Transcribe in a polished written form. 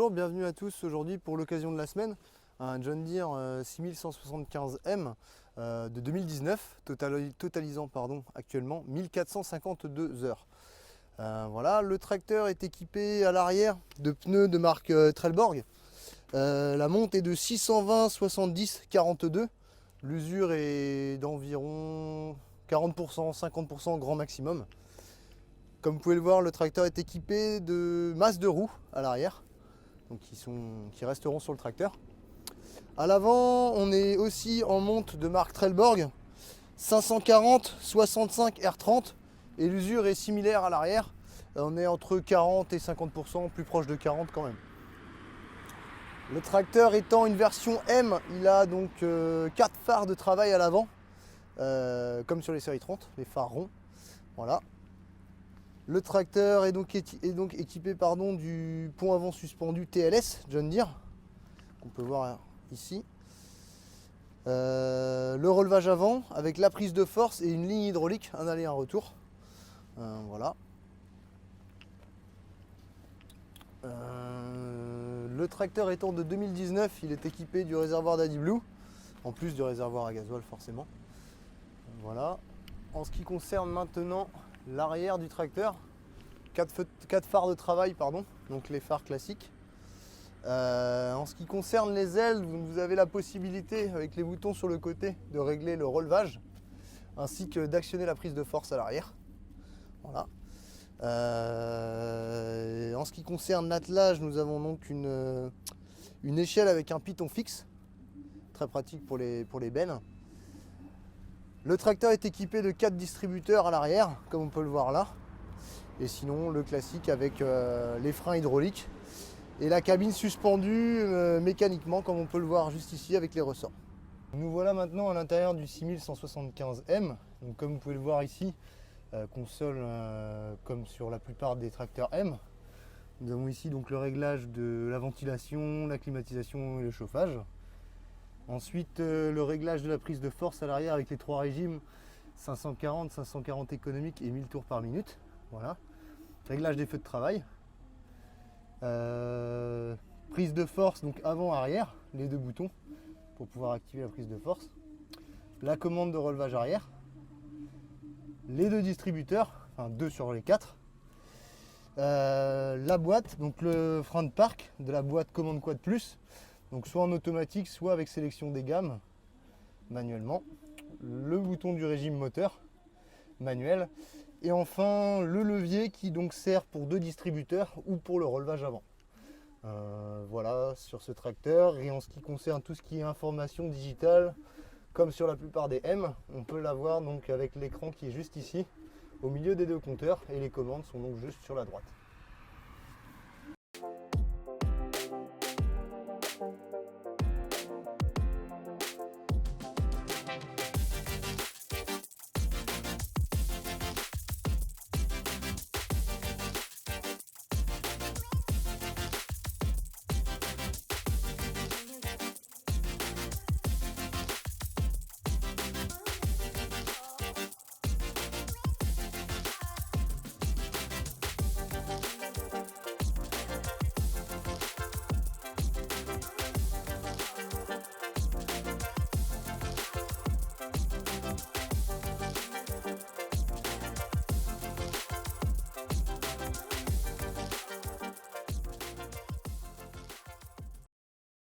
Bonjour, bienvenue à tous aujourd'hui pour l'occasion de la semaine, un John Deere 6175M de 2019, totalisant actuellement 1452 heures. Voilà, le tracteur est équipé à l'arrière de pneus de marque Trelleborg. La monte est de 620 70 42. L'usure est d'environ 40%, 50% grand maximum. Comme vous pouvez le voir, le tracteur est équipé de masses de roues à l'arrière, donc qui resteront sur le tracteur. À l'avant, on est aussi en monte de marque Trelleborg 540 65 R30 et l'usure est similaire à l'arrière. On est entre 40 et 50%, plus proche de 40 quand même. Le tracteur étant une version M, il a donc 4 phares de travail à l'avant, comme sur les séries 30, les phares ronds. Voilà. Le tracteur est donc équipé du pont avant suspendu TLS John Deere, qu'on peut voir ici. Le relevage avant avec la prise de force et une ligne hydraulique, un aller et un retour. Voilà. Le tracteur étant de 2019, il est équipé du réservoir d'AdBlue, en plus du réservoir à gasoil forcément. Voilà. En ce qui concerne maintenant l'arrière du tracteur, 4 phares de travail, donc les phares classiques. En ce qui concerne les ailes, vous avez la possibilité, avec les boutons sur le côté, de régler le relevage, ainsi que d'actionner la prise de force à l'arrière. Voilà. En ce qui concerne l'attelage, nous avons donc une échelle avec un piton fixe, très pratique pour les bennes. Le tracteur est équipé de 4 distributeurs à l'arrière, comme on peut le voir là. Et sinon, le classique avec les freins hydrauliques et la cabine suspendue mécaniquement, comme on peut le voir juste ici avec les ressorts. Nous voilà maintenant à l'intérieur du 6175M. Donc, comme vous pouvez le voir ici, console comme sur la plupart des tracteurs M. Nous avons ici donc le réglage de la ventilation, la climatisation et le chauffage. Ensuite, le réglage de la prise de force à l'arrière avec les 3 régimes 540, 540 économique et 1000 tours par minute. Voilà. Réglage des feux de travail. Prise de force donc avant-arrière, les 2 boutons pour pouvoir activer la prise de force. La commande de relevage arrière. Les 2 distributeurs, enfin 2 sur les 4. La boîte, donc le frein de parc de la boîte Command Quad Plus. Donc soit en automatique, soit avec sélection des gammes, manuellement. Le bouton du régime moteur, manuel. Et enfin, le levier qui donc sert pour 2 distributeurs ou pour le relevage avant. Voilà, sur ce tracteur. Et en ce qui concerne tout ce qui est information digitale, comme sur la plupart des M, on peut l'avoir donc avec l'écran qui est juste ici, au milieu des 2 compteurs. Et les commandes sont donc juste sur la droite.